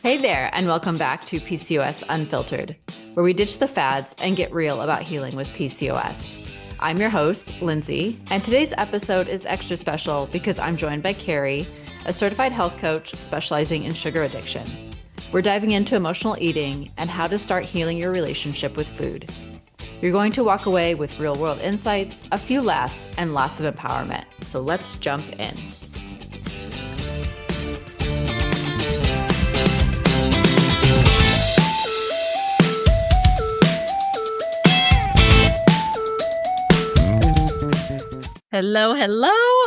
Hey there, and welcome back to PCOS Unfiltered, where we ditch the fads and get real about healing with PCOS. I'm your host, Lindsie, and today's episode is extra special because I'm joined by Kerri, a certified health coach specializing in sugar addiction. We're diving into emotional eating and how to start healing your relationship with food. You're going to walk away with real-world insights, a few laughs, and lots of empowerment. So let's jump in. Hello.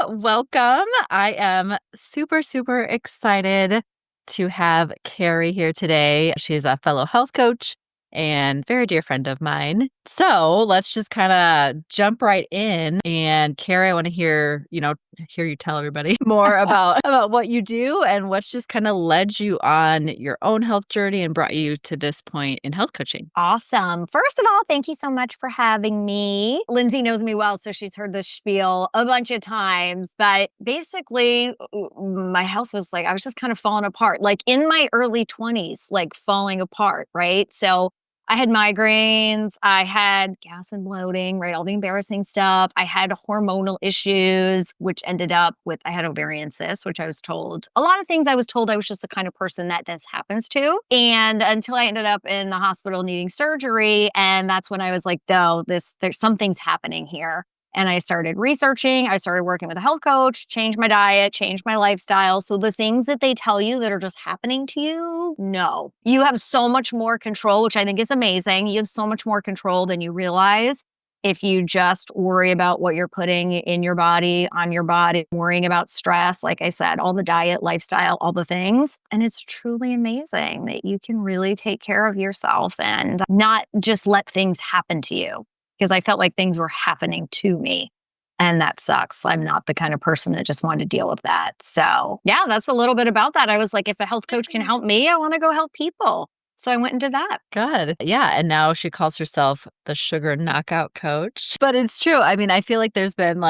Welcome. I am super excited to have Kerri here today. She's a fellow health coach and very dear friend of mine. So let's just kind of jump right in. And Kerri, I want to hear you tell everybody more about what you do and what's just kind of led you on your own health journey and brought you to this point in health coaching. Awesome. First of all, thank you so much for having me. Lindsie knows me well, so she's heard this spiel a bunch of times. But basically, my health was I was just kind of falling apart, in my early 20s, falling apart, right? So I had migraines, I had gas and bloating, right? All the embarrassing stuff. I had hormonal issues, which ended up with, I had ovarian cysts, which I was told, a lot of things I was told I was just the kind of person that this happens to. And until I ended up in the hospital needing surgery. And that's when I was like, no, there's something's happening here. And I started researching, I started working with a health coach, changed my diet, changed my lifestyle. So the things that they tell you that are just happening to you, no. You have so much more control, which I think is amazing. You have so much more control than you realize if you just worry about what you're putting in your body, on your body, worrying about stress, like I said, all the diet, lifestyle, all the things. And it's truly amazing that you can really take care of yourself and not just let things happen to you. Because I felt like things were happening to me. And that sucks. I'm not the kind of person that just wanted to deal with that. So yeah, that's a little bit about that. I was like, if a health coach can help me, I want to go help people. So I went and did that. Good. Yeah. And now she calls herself the sugar knockout coach. But it's true. I mean, I feel like there's been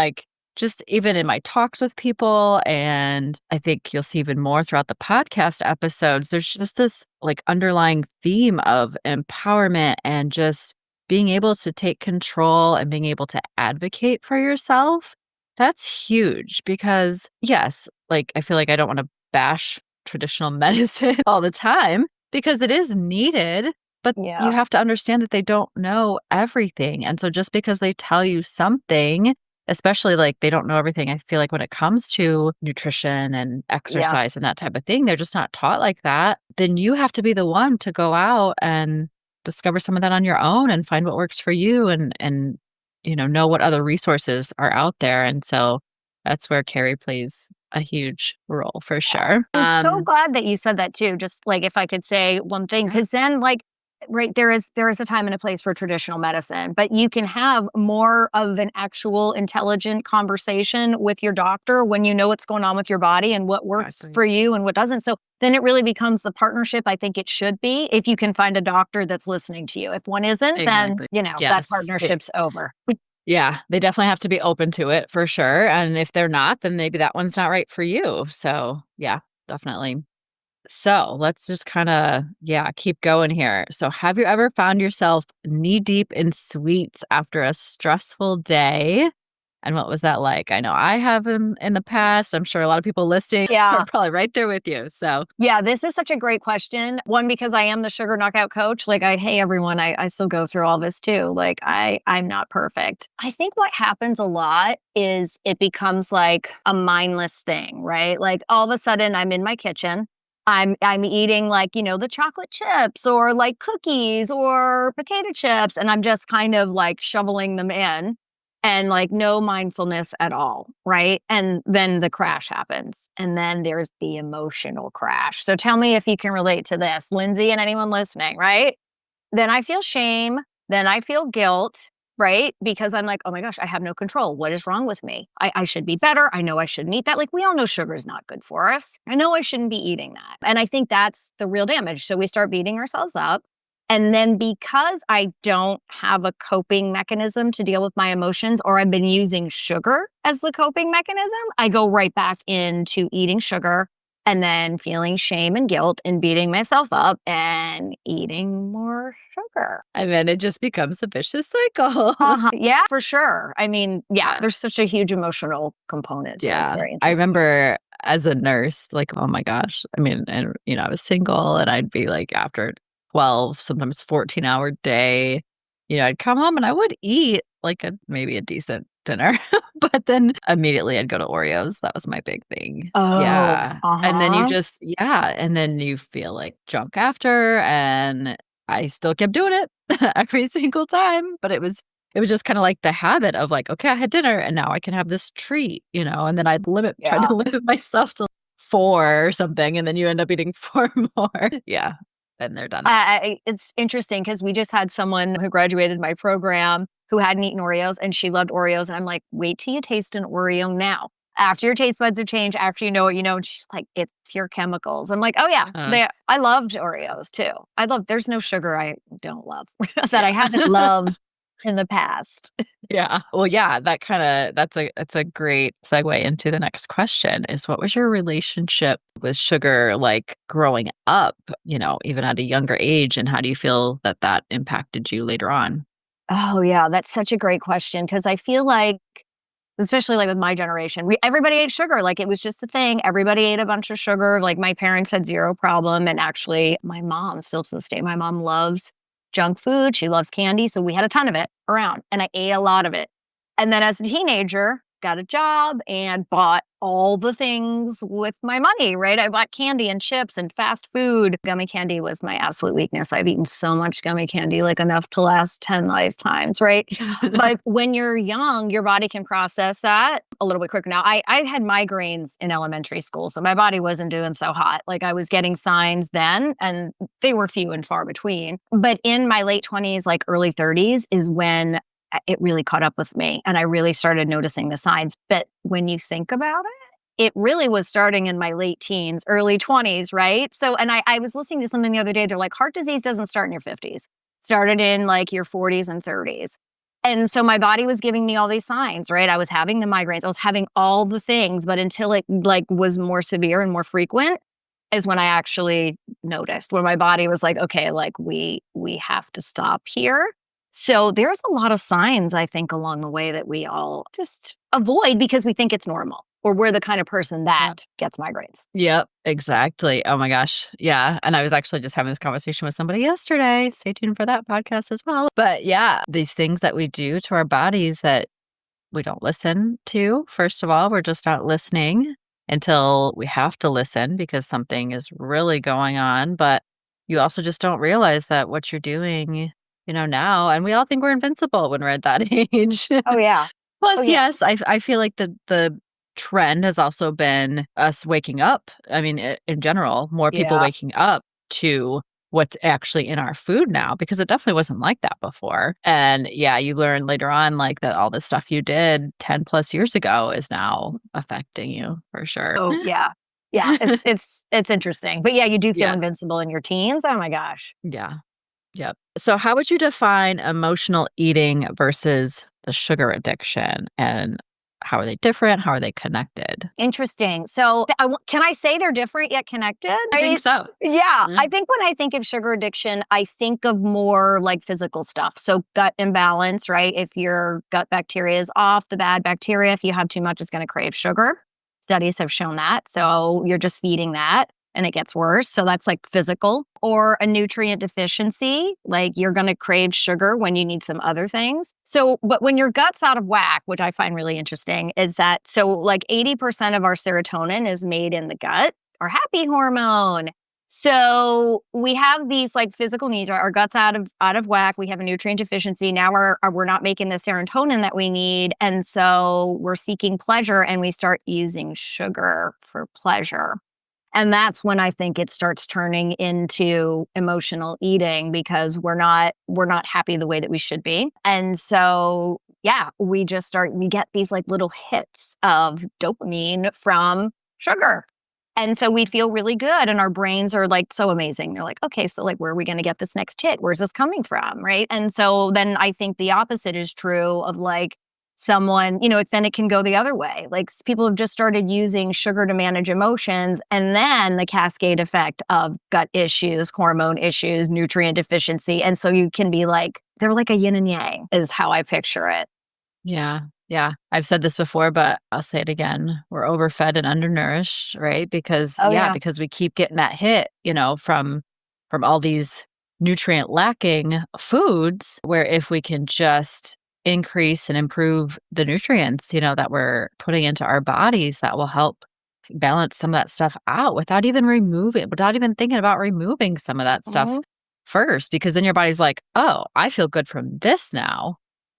just even in my talks with people, and I think you'll see even more throughout the podcast episodes, there's just this underlying theme of empowerment and just being able to take control and being able to advocate for yourself. That's huge because yes, I feel like I don't want to bash traditional medicine all the time because it is needed, but you have to understand that they don't know everything. And so just because they tell you something, especially they don't know everything, I feel like when it comes to nutrition and exercise and that type of thing, they're just not taught like that. Then you have to be the one to go out and discover some of that on your own and find what works for you and know what other resources are out there. And so that's where Kerri plays a huge role for sure. I'm so glad that you said that too. Just if I could say one thing, because then right, there is a time and a place for traditional medicine, but you can have more of an actual intelligent conversation with your doctor when you know what's going on with your body and what works for you and what doesn't. So then it really becomes the partnership I think it should be if you can find a doctor that's listening to you. If one isn't, then that partnership's over. Yeah, they definitely have to be open to it for sure. And if they're not, then maybe that one's not right for you. So yeah, definitely. So let's just kind of, keep going here. So have you ever found yourself knee deep in sweets after a stressful day? And what was that like? I know I have in the past. I'm sure a lot of people listening are probably right there with you. So yeah, this is such a great question. One, because I am the sugar knockout coach. Hey, everyone, I still go through all this too. I'm not perfect. I think what happens a lot is it becomes a mindless thing, right? All of a sudden I'm in my kitchen. I'm eating the chocolate chips or cookies or potato chips. And I'm just kind of shoveling them in. And no mindfulness at all, right? And then the crash happens. And then there's the emotional crash. So tell me if you can relate to this, Lindsie and anyone listening, right? Then I feel shame. Then I feel guilt, right? Because I'm oh my gosh, I have no control. What is wrong with me? I should be better. I know I shouldn't eat that. We all know sugar is not good for us. I know I shouldn't be eating that. And I think that's the real damage. So we start beating ourselves up. And then because I don't have a coping mechanism to deal with my emotions, or I've been using sugar as the coping mechanism, I go right back into eating sugar and then feeling shame and guilt and beating myself up and eating more sugar. And then it just becomes a vicious cycle. Yeah, for sure. I mean, yeah, Yeah. there's such a huge emotional component to it. It's Yeah. very I interesting. remember as a nurse, like, oh my gosh. I mean, and, I was single and I'd be like after 12, sometimes 14-hour day, I'd come home and I would eat like maybe a decent dinner, but then immediately I'd go to Oreos. That was my big thing. Oh, Yeah. And then uh-huh. yeah. And then you feel like junk after. And I still kept doing it every single time, but it was just kinda like the habit of like, "Okay, I had dinner and now I can have this treat," and then I'd try Yeah. to limit myself to 4 or something, and then you end up eating 4 more. Yeah, and they're done. It's interesting because we just had someone who graduated my program who hadn't eaten Oreos, and she loved Oreos, and I'm like, "Wait till you taste an Oreo now. After your taste buds are changed, after you know what you know," and she's like, "It's pure chemicals." I'm like, "Oh, yeah, Uh, I loved Oreos too. There's no sugar I don't love that I yeah. haven't loved in the past." Yeah. Well, yeah, that's a great segue into the next question is what was your relationship with sugar like growing up, even at a younger age, and how do you feel that that impacted you later on? Oh, yeah, that's such a great question because I feel like, especially, like, with my generation, we everybody ate sugar, like, it was just a thing, everybody ate a bunch of sugar, like, my parents had 0 problem, and actually, my mom, still to this day, my mom loves junk food, she loves candy, so we had a ton of it around, and I ate a lot of it. And then as a teenager, got a job and bought all the things with my money, right? I bought candy and chips and fast food. Gummy candy was my absolute weakness. I've eaten so much gummy candy, like enough to last 10 lifetimes, right? But when you're young, your body can process that a little bit quicker. Now, I had migraines in elementary school, so my body wasn't doing so hot. Like I was getting signs then, and they were few and far between. But in my late 20s, like early 30s, is when it really caught up with me and I really started noticing the signs. But when you think about it really was starting in my late teens, early 20s, right? So, and I was listening to something the other day. They're like, heart disease doesn't start in your 50s, started in like your 40s and 30s. And so my body was giving me all these signs, right? I was having the migraines, I was having all the things, but until it like was more severe and more frequent is when I actually noticed, where my body was like, okay, like we have to stop here. So there's a lot of signs I think along the way that we all just avoid because we think it's normal or we're the kind of person Yeah. that gets migraines. Yep, exactly. Oh my gosh. Yeah. And I was actually just having this conversation with somebody yesterday. Stay tuned for that podcast as well. But yeah, these things that we do to our bodies that we don't listen to, first of all, we're just not listening until we have to listen because something is really going on. But you also just don't realize that what you're doing, now, and we all think we're invincible when we're at that age. Oh yeah. Oh Plus, yeah. yes, I feel like the trend has also been us waking up. I mean, in general, more people Yeah. waking up to what's actually in our food now because it definitely wasn't like that before. And yeah, you learn later on like that all the stuff you did 10 plus years ago is now affecting you for sure. Oh yeah. Yeah. It's interesting. But yeah, you do feel Yes. invincible in your teens. Oh my gosh. Yeah. Yep. So how would you define emotional eating versus the sugar addiction and how are they different? How are they connected? Interesting. So, can I say they're different yet connected? I think so. Yeah. Yeah. I think when I think of sugar addiction, I think of more like physical stuff. So, gut imbalance, right? If your gut bacteria is off, the bad bacteria, if you have too much, it's going to crave sugar. Studies have shown that. So, you're just feeding that and it gets worse. So, that's like physical or a nutrient deficiency. Like you're going to crave sugar when you need some other things. So, but when your gut's out of whack, which I find really interesting, is that so like 80% of our serotonin is made in the gut, our happy hormone. So we have these like physical needs. Our gut's out of whack. We have a nutrient deficiency. Now we're not making the serotonin that we need, and so we're seeking pleasure, and we start using sugar for pleasure. And that's when I think it starts turning into emotional eating because we're not happy the way that we should be. And so, yeah, we get these like little hits of dopamine from sugar. And so we feel really good and our brains are like so amazing. They're like, okay, so like where are we going to get this next hit? Where's this coming from? Right. And so then I think the opposite is true of like someone, then it can go the other way. Like people have just started using sugar to manage emotions, and then the cascade effect of gut issues, hormone issues, nutrient deficiency. And so you can be like, they're like a yin and yang, is how I picture it. Yeah. Yeah. I've said this before, but I'll say it again. We're overfed and undernourished, right? Because Oh, yeah. because we keep getting that hit, from all these nutrient lacking foods, where if we can just increase and improve the nutrients, that we're putting into our bodies, that will help balance some of that stuff out without even thinking about removing some of that stuff Mhm. first, because then your body's like, "Oh, I feel good from this now."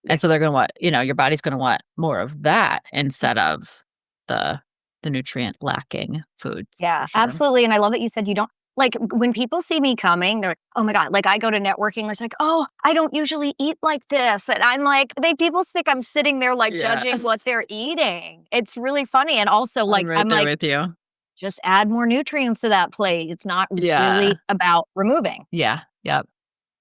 And so they're gonna want your body's gonna want more of that instead of the nutrient lacking foods, Yeah, for sure. absolutely. And I love that you said you don't like when people see me coming, they're like, oh my God. Like I go to networking, it's like, oh, I don't usually eat like this. And I'm like, people think I'm sitting there like Yeah. judging what they're eating. It's really funny. And also, I'm like, right I'm there like, with you. just add more nutrients to that plate. It's not Yeah. really about removing. Yeah. Yep,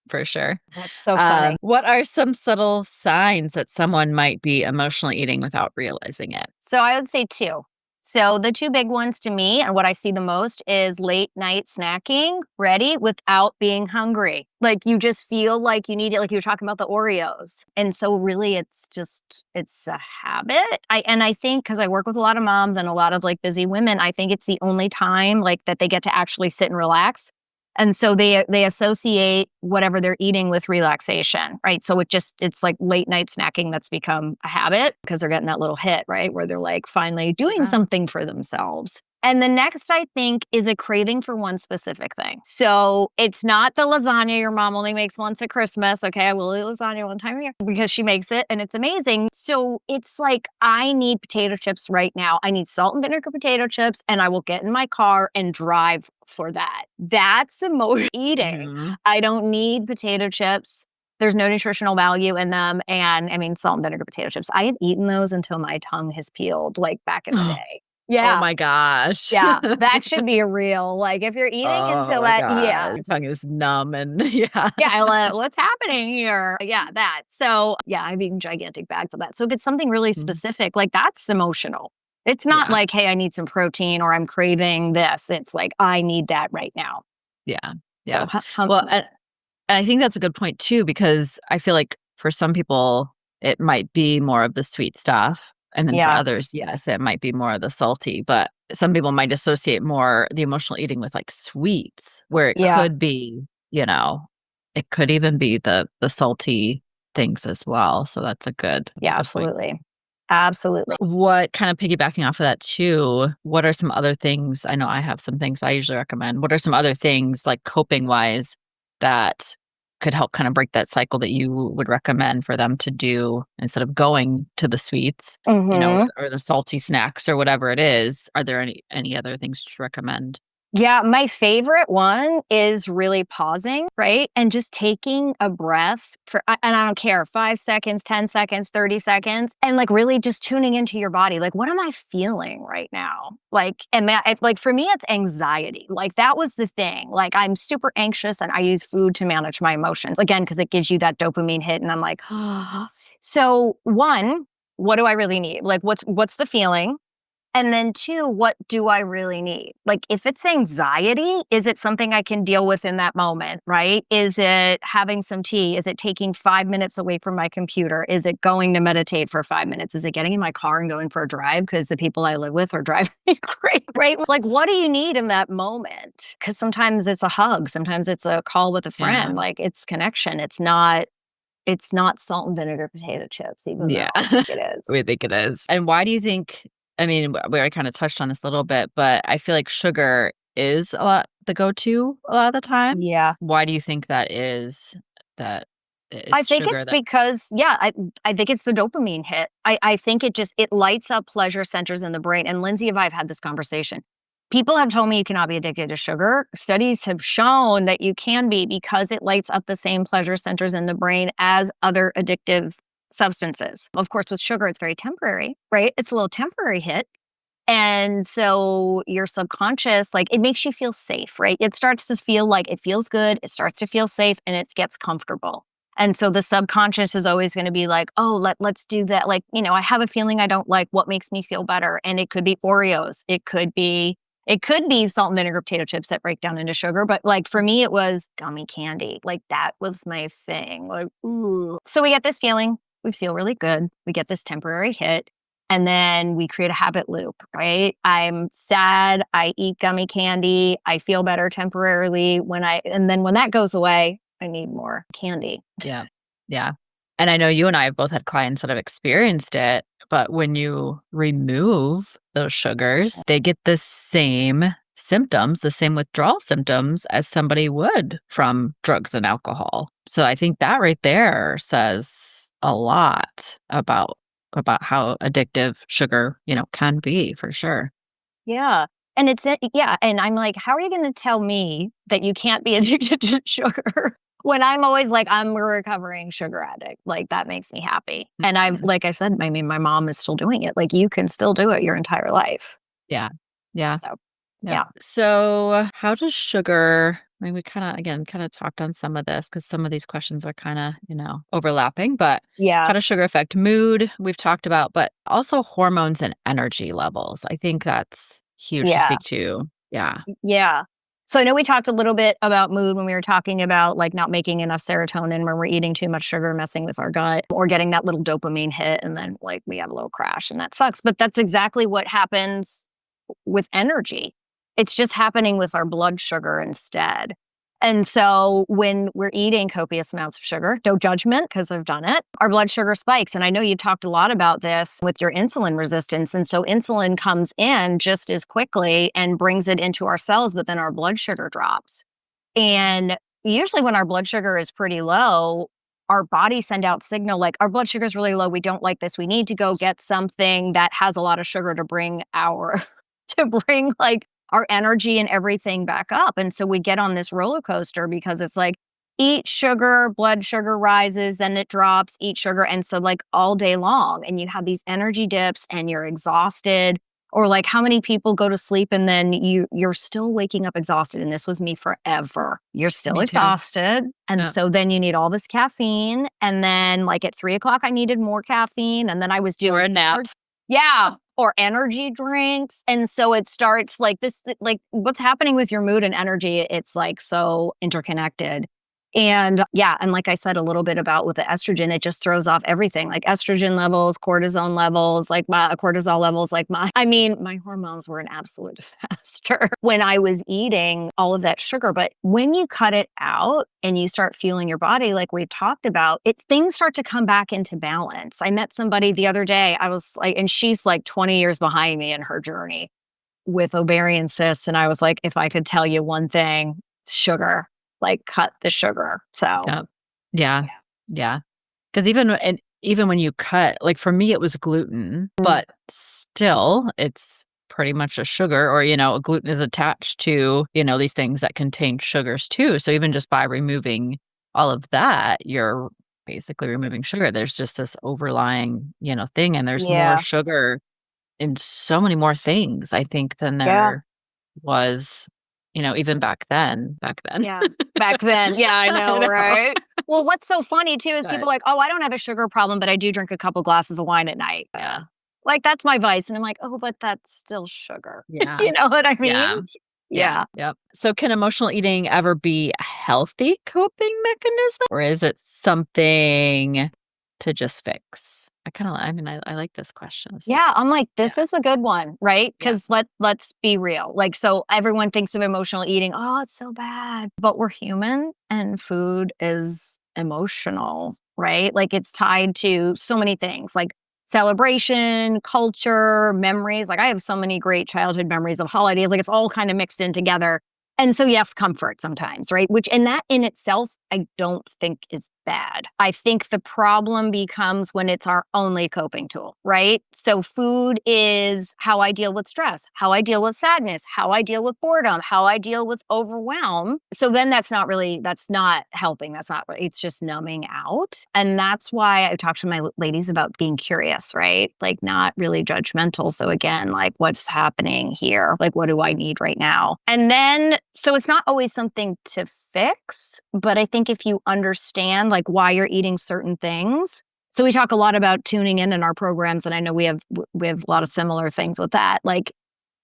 for sure. That's so funny. What are some subtle signs that someone might be emotionally eating without realizing it? So I would say two. So the two big ones to me, and what I see the most is late night snacking ready without being hungry. Like you just feel like you need it, like you were talking about the Oreos. And so really it's a habit. I think because I work with a lot of moms and a lot of like busy women, I think it's the only time like that they get to actually sit and relax. And so they associate whatever they're eating with relaxation, right? So it's like late night snacking that's become a habit because they're getting that little hit, right? Where they're like finally doing Yeah. something for themselves. And the next, I think, is a craving for one specific thing. So it's not the lasagna your mom only makes once at Christmas. Okay, I will eat lasagna one time a year because she makes it and it's amazing. So it's like, I need potato chips right now. I need salt and vinegar potato chips, and I will get in my car and drive for that. That's emotional eating. Mhm. I don't need potato chips. There's no nutritional value in them. And I mean, salt and vinegar potato chips. I have eaten those until my tongue has peeled, like back in the day. Oh Yeah. my gosh. Yeah. That should be a real, like, if you're eating Oh until my that, god. yeah. Your tongue is numb and yeah. Yeah. What's happening here? Yeah. That. So, yeah, I've eaten gigantic bags of that. So, if it's something really Mhm. specific, like that's emotional. It's not Yeah. like, hey, I need some protein or I'm craving this. It's like, I need that right now. Yeah. So, Yeah. Well, and I think that's a good point too, because I feel like for some people, it might be more of the sweet stuff. And then for yeah. others, yes, it might be more of the salty. But some people might associate more the emotional eating with like sweets, where it Yeah. could be, it could even be the salty things as well. So that's a Yeah. good point. Absolutely. Absolutely. What kind of piggybacking off of that too, what are some other things? I know I have some things I usually recommend. What are some other things like coping wise that could help kind of break that cycle that you would recommend for them to do instead of going to the sweets, Hmm. or the salty snacks or whatever it is? Are there any other things to recommend? Yeah, my favorite one is really pausing, right? And just taking a breath and I don't care, 5 seconds, 10 seconds, 30 seconds, and like really just tuning into your body. Like, what am I feeling right now? Like, like for me, it's anxiety. Like, that was the thing. Like, I'm super anxious and I use food to manage my emotions again, because it gives you that dopamine hit. And I'm like, so one, what do I really need? Like, what's the feeling? And then two, what do I really need? Like, if it's anxiety, is it something I can deal with in that moment, right? Is it having some tea? Is it taking 5 minutes away from my computer? Is it going to meditate for 5 minutes? Is it getting in my car and going for a drive because the people I live with are driving me crazy, right? Like, what do you need in that moment? Because sometimes it's a hug, sometimes it's a call with a Yeah. friend. Like, it's connection. It's not salt and vinegar potato chips, even though Yeah. I think it is. We think it is. And why do you think I mean, we already kinda touched on this a little bit, but I feel like sugar is a lot the go-to a lot of the time. Yeah. Why do you think that is that I it's think sugar it's that because, yeah, I think it's the dopamine hit. I think it lights up pleasure centers in the brain. And Lindsay and I have had this conversation. People have told me you cannot be addicted to sugar. Studies have shown that you can be because it lights up the same pleasure centers in the brain as other addictive substances. Of course, with sugar, it's very temporary, right? It's a little temporary hit. And so your subconscious, like it makes you feel safe, right? It starts to feel like it feels good. It starts to feel safe and it gets comfortable. And so the subconscious is always going to be like, oh, let's do that. Like, I have a feeling I don't like what makes me feel better. And it could be Oreos. It could be salt and vinegar potato chips that break down into sugar. But like for me, it was gummy candy. Like that was my thing. Like, ooh. So we get this feeling. We feel really good. We get this temporary hit. And then we create a habit loop, right? I'm sad. I eat gummy candy. I feel better temporarily. And then when that goes away, I need more candy. Yeah. Yeah. And I know you and I have both had clients that have experienced it, but when you remove those sugars, they get the same symptoms, the same withdrawal symptoms as somebody would from drugs and alcohol. So I think that right there says a lot about how addictive sugar, can be for sure. Yeah. And and I'm like, how are you going to tell me that you can't be addicted to sugar when I'm always like, I'm a recovering sugar addict? Like that makes me happy. And Mhm. like I said, I mean, my mom is still doing it. Like you can still do it your entire life. Yeah. Yeah. So, Yep. yeah. So, how does sugar I mean, we kinda talked on some of this because some of these questions are kinda, overlapping, but how Yeah. does sugar affect mood? We've talked about, but also hormones and energy levels. I think that's huge to Yeah. speak to. Yeah. Yeah. So I know we talked a little bit about mood when we were talking about like not making enough serotonin when we're eating too much sugar, messing with our gut, or getting that little dopamine hit. And then like we have a little crash and that sucks. But that's exactly what happens with energy. It's just happening with our blood sugar instead. And so when we're eating copious amounts of sugar, no judgment because I've done it, our blood sugar spikes. And I know you've talked a lot about this with your insulin resistance. And so insulin comes in just as quickly and brings it into our cells, but then our blood sugar drops. And usually when our blood sugar is pretty low, our bodies send out signal like our blood sugar is really low. We don't like this. We need to go get something that has a lot of sugar to bring our to bring like our energy and everything back up. And so we get on this roller coaster because it's like eat sugar, blood sugar rises, then it drops, eat sugar. And so like all day long, and you have these energy dips and you're exhausted. Or like how many people go to sleep and then you're still waking up exhausted. And this was me forever. You're still Me too. exhausted. And Yeah. so then you need all this caffeine. And then like at 3 o'clock, I needed more caffeine. And then I was Or doing a nap. yeah, or energy drinks. And so it starts like this like what's happening with your mood and energy, it's like so interconnected. And yeah, and like I said a little bit about with the estrogen, it just throws off everything like estrogen levels, cortisone levels, like my cortisol levels, like I mean, my hormones were an absolute disaster when I was eating all of that sugar. But when you cut it out and you start feeling your body, like we talked about, it's things start to come back into balance. I met somebody the other day, I was like, and she's like 20 years behind me in her journey with ovarian cysts. And I was like, if I could tell you one thing, sugar, like cut the sugar. So, Yep. Yeah. yeah. Yeah. Because even when you cut like, for me, it was gluten, Mm. but still, it's pretty much a sugar or, gluten is attached to, these things that contain sugars too. So even just by removing all of that, you're basically removing sugar. There's just this overlying, thing, and there's more Yeah. sugar in so many more things, I think, than Yeah. there was, even back then. Yeah. Back then. Yeah, I I know, know. right? Well, what's so funny too is people But are like, oh, I don't have a sugar problem, but I do drink a couple glasses of wine at night. yeah. Like that's my vice. And I'm like, oh, but that's still sugar. Yeah. You know what I mean? Yeah. Yeah, Yeah. yep. So can emotional eating ever be a healthy coping mechanism, or is it something to just fix? I mean, I like this question. This is Yeah, I'm like, yeah, this is a good one, right? yeah, Because let's be real. Like, so everyone thinks of emotional eating, oh, it's so bad. But we're human and food is emotional, right? Like it's tied to so many things like celebration, culture, memories. Like I have so many great childhood memories of holidays. Like it's all kind of mixed in together. And so yes, comfort sometimes, right? Which and that in itself, I don't think is bad. I think the problem becomes when it's our only coping tool, right? So food is how I deal with stress, how I deal with sadness, how I deal with boredom, how I deal with overwhelm. So then that's not helping. That's not, it's just numbing out. And that's why I talk to my ladies about being curious, right? Like not really judgmental. So again, like what's happening here? Like what do I need right now? And then, so it's not always something to fix, but I think if you understand like why you're eating certain things. So we talk a lot about tuning in our programs, and I know we have a lot of similar things with that. Like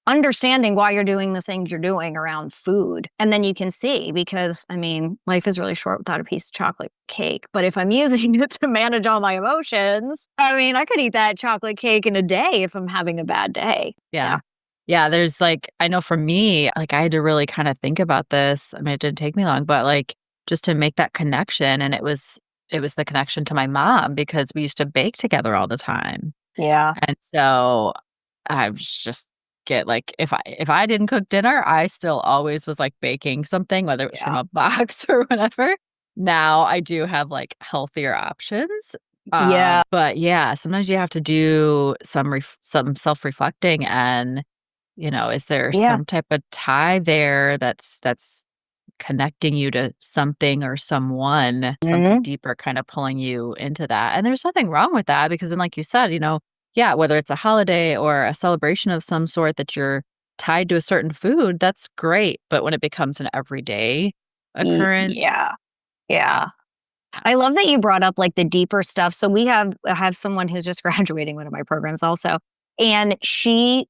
understanding why you're doing the things you're doing around food. And then you can see, because I mean, life is really short without a piece of chocolate cake. But if I'm using it to manage all my emotions, I mean, I could eat that chocolate cake in a day if I'm having a bad day. Yeah. Yeah. Yeah, there's, like I know for me, like, I had to really kinda think about this. I mean, it didn't take me long, but, like, just to make that connection, and it was the connection to my mom because we used to bake together all the time. Yeah. And so, I was just get like, if I didn't cook dinner, I still always was, like, baking something, whether it was from Yeah. a box or whatever. Now I do have, like, healthier options, Yeah. but yeah, sometimes you have to do some self-reflecting and, is there Yeah. some type of tie there that's connecting you to something or something Mhm. deeper kind of pulling you into that. And there's nothing wrong with that because then like you said, yeah, whether it's a holiday or a celebration of some sort that you're tied to a certain food, that's great. But when it becomes an everyday occurrence, Yeah. Yeah. I love that you brought up like the deeper stuff. So I have someone who's just graduating one of my programs also, and she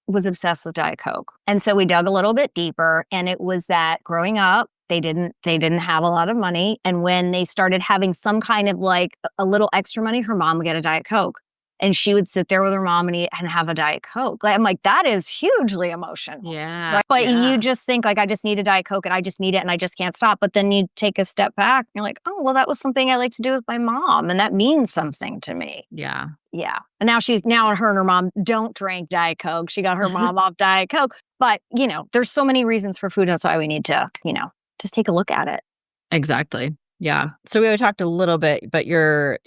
was obsessed with Diet Coke. And so we dug a little bit deeper, and it was that growing up, they didn't have a lot of money, and when they started having some kind of like a little extra money, her mom would get a Diet Coke. And she would sit there with her mom and eat and have a Diet Coke. Like, I'm like, that is hugely emotional. yeah, Right. But you yeah, just think like, I just need a Diet Coke and I just need it and I just can't stop. But then you take a step back and you're like, oh, well, that was something I like to do with my mom. And that means something to me. yeah. Yeah. And now her and her mom don't drink Diet Coke. She got her mom off Diet Coke. But, there's so many reasons for food. That's why we need to, just take a look at it. Exactly. Yeah. So we already talked a little bit, but your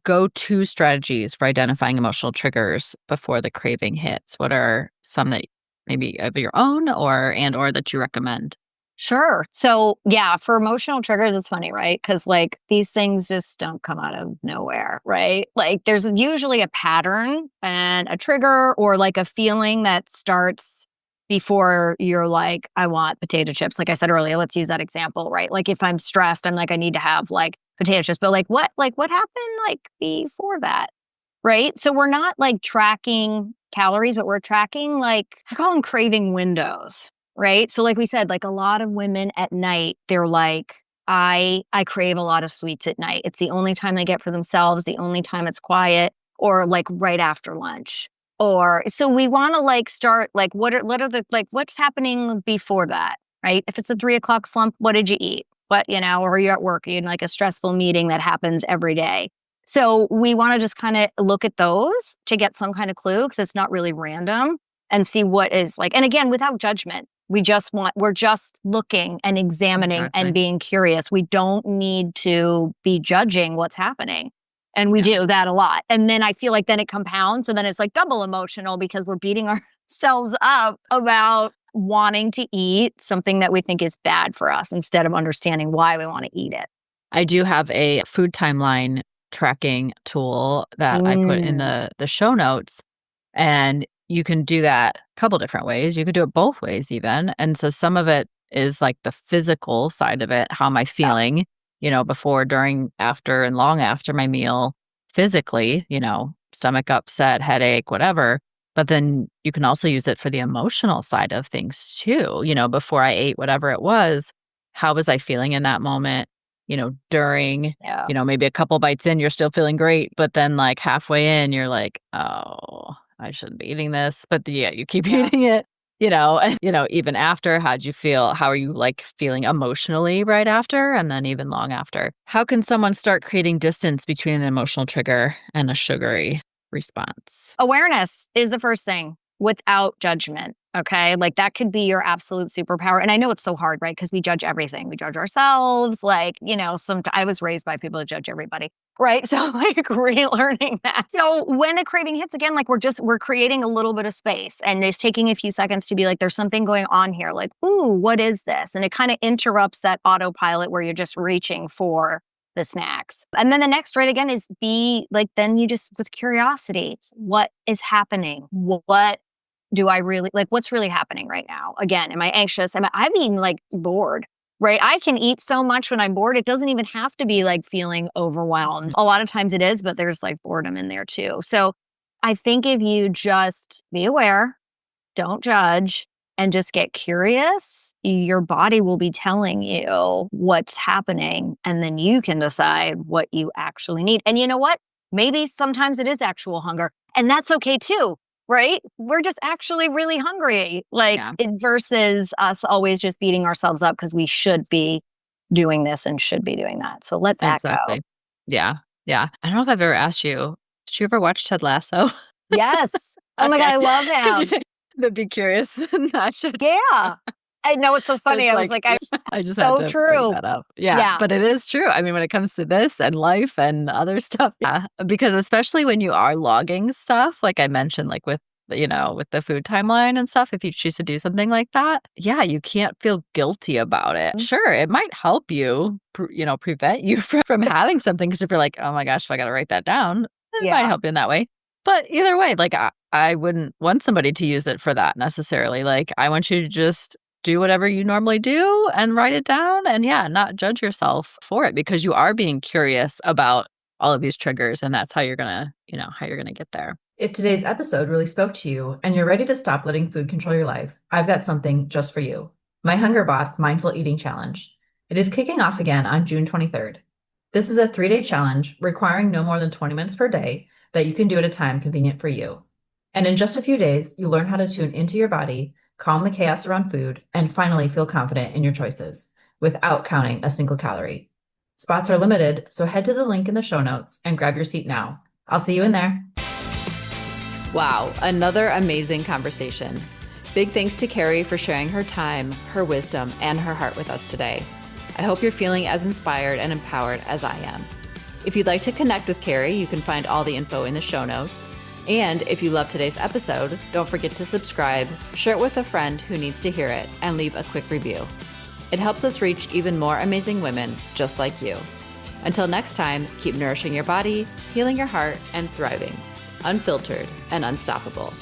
go-to strategies for identifying emotional triggers before the craving hits. What are some that maybe of your own or that you recommend? Sure. So, yeah, for emotional triggers, it's funny, right? Because, like, these things just don't come out of nowhere, right? Like, there's usually a pattern and a trigger or like a feeling that starts before you're like, I want potato chips. Like I said earlier, let's use that example, right? Like, if I'm stressed, I'm like, I need to have like potato chips, but what happened like before that? Right? So we're not like tracking calories, but we're tracking like I call them craving windows, right? So like we said, like a lot of women at night, they're like, I crave a lot of sweets at night. It's the only time they get for themselves, the only time it's quiet, or like right after lunch. Or so we want to like start like what are the like what's happening before that, right? If it's a 3 o'clock slump, what did you eat? Or you're at work, you're in like a stressful meeting that happens every day. So we want to just kind of look at those to get some kind of clue because it's not really random and see what is like. And again, without judgment, we're just looking and examining and Exactly. being curious. We don't need to be judging what's happening. And we Yeah. do that a lot. And then I feel like then it compounds and then it's like double emotional because we're beating ourselves up about wanting to eat something that we think is bad for us instead of understanding why we want to eat it. I do have a food timeline tracking tool that I put in Mm. the show notes. And you can do that a couple different ways. You could do it both ways even. And so some of it is like the physical side of it. How am I Yeah. feeling, before, during, after, and long after my meal physically, stomach upset, headache, whatever. But then you can also use it for the emotional side of things too. Before I ate whatever it was, how was I feeling in that moment? During, Yeah. maybe a couple bites in, you're still feeling great. But then like halfway in, you're like, oh, I shouldn't be eating this, but yeah, you keep Yeah. eating it, and, even after, how'd you feel? How are you like feeling emotionally right after? And then even long after. How can someone start creating distance between an emotional trigger and a sugary response? Awareness is the first thing without judgment. Okay. Like that could be your absolute superpower. And I know it's so hard, right? Because we judge everything. We judge ourselves. Like, I was raised by people that judge everybody. Right. So like relearning that. So when a craving hits again, like we're creating a little bit of space and just taking a few seconds to be like, there's something going on here. Like, ooh, what is this? And it kind of interrupts that autopilot where you're just reaching for the snacks. And then the next right again is be like, then you just with curiosity, what is happening? What do I really like? What's really happening right now? Again, am I anxious? I'm being like bored. right? I can eat so much when I'm bored. It doesn't even have to be like feeling overwhelmed. A lot of times it is, but there's like boredom in there too. So I think if you just be aware, don't judge, and just get curious, your body will be telling you what's happening. And then you can decide what you actually need. And you know what? Maybe sometimes it is actual hunger. And that's okay too, right? We're just actually really hungry, like Yeah, it versus us always just beating ourselves up because we should be doing this and should be doing that. So let that go. exactly. Yeah, yeah. I don't know if I've ever asked you, did you ever watch Ted Lasso? Yes. Oh my God, Okay, I love because you him. say the be curious, and I should. Yeah. I know it's so funny. It's I was like, like, I I just had so to bring true. that up. Yeah, Yeah. but it is true. I mean, when it comes to this and life and other stuff, yeah, because especially when you are logging stuff, like I mentioned, like with with the food timeline and stuff, if you choose to do something like that, yeah, you can't feel guilty about it. Sure, it might help you, prevent you from having something because if you're like, oh my gosh, if I got to write that down, it might Yeah. help you in that way. But either way, like I wouldn't want somebody to use it for that necessarily. Like I want you to just do whatever you normally do and write it down and yeah, not judge yourself for it because you are being curious about all of these triggers and that's how you're going to get there. If today's episode really spoke to you and you're ready to stop letting food control your life, I've got something just for you. My Hunger Boss Mindful Eating Challenge. It is kicking off again on June 23rd. This is a 3-day challenge requiring no more than 20 minutes per day that you can do at a time convenient for you. And in just a few days, you'll learn how to tune into your body, calm the chaos around food, and finally feel confident in your choices without counting a single calorie. Spots are limited, so head to the link in the show notes and grab your seat now. I'll see you in there. Wow, another amazing conversation. Big thanks to Kerri for sharing her time, her wisdom, and her heart with us today. I hope you're feeling as inspired and empowered as I am. If you'd like to connect with Kerri, you can find all the info in the show notes. And if you love today's episode, don't forget to subscribe, share it with a friend who needs to hear it, and leave a quick review. It helps us reach even more amazing women just like you. Until next time, keep nourishing your body, healing your heart, and thriving. Unfiltered and unstoppable.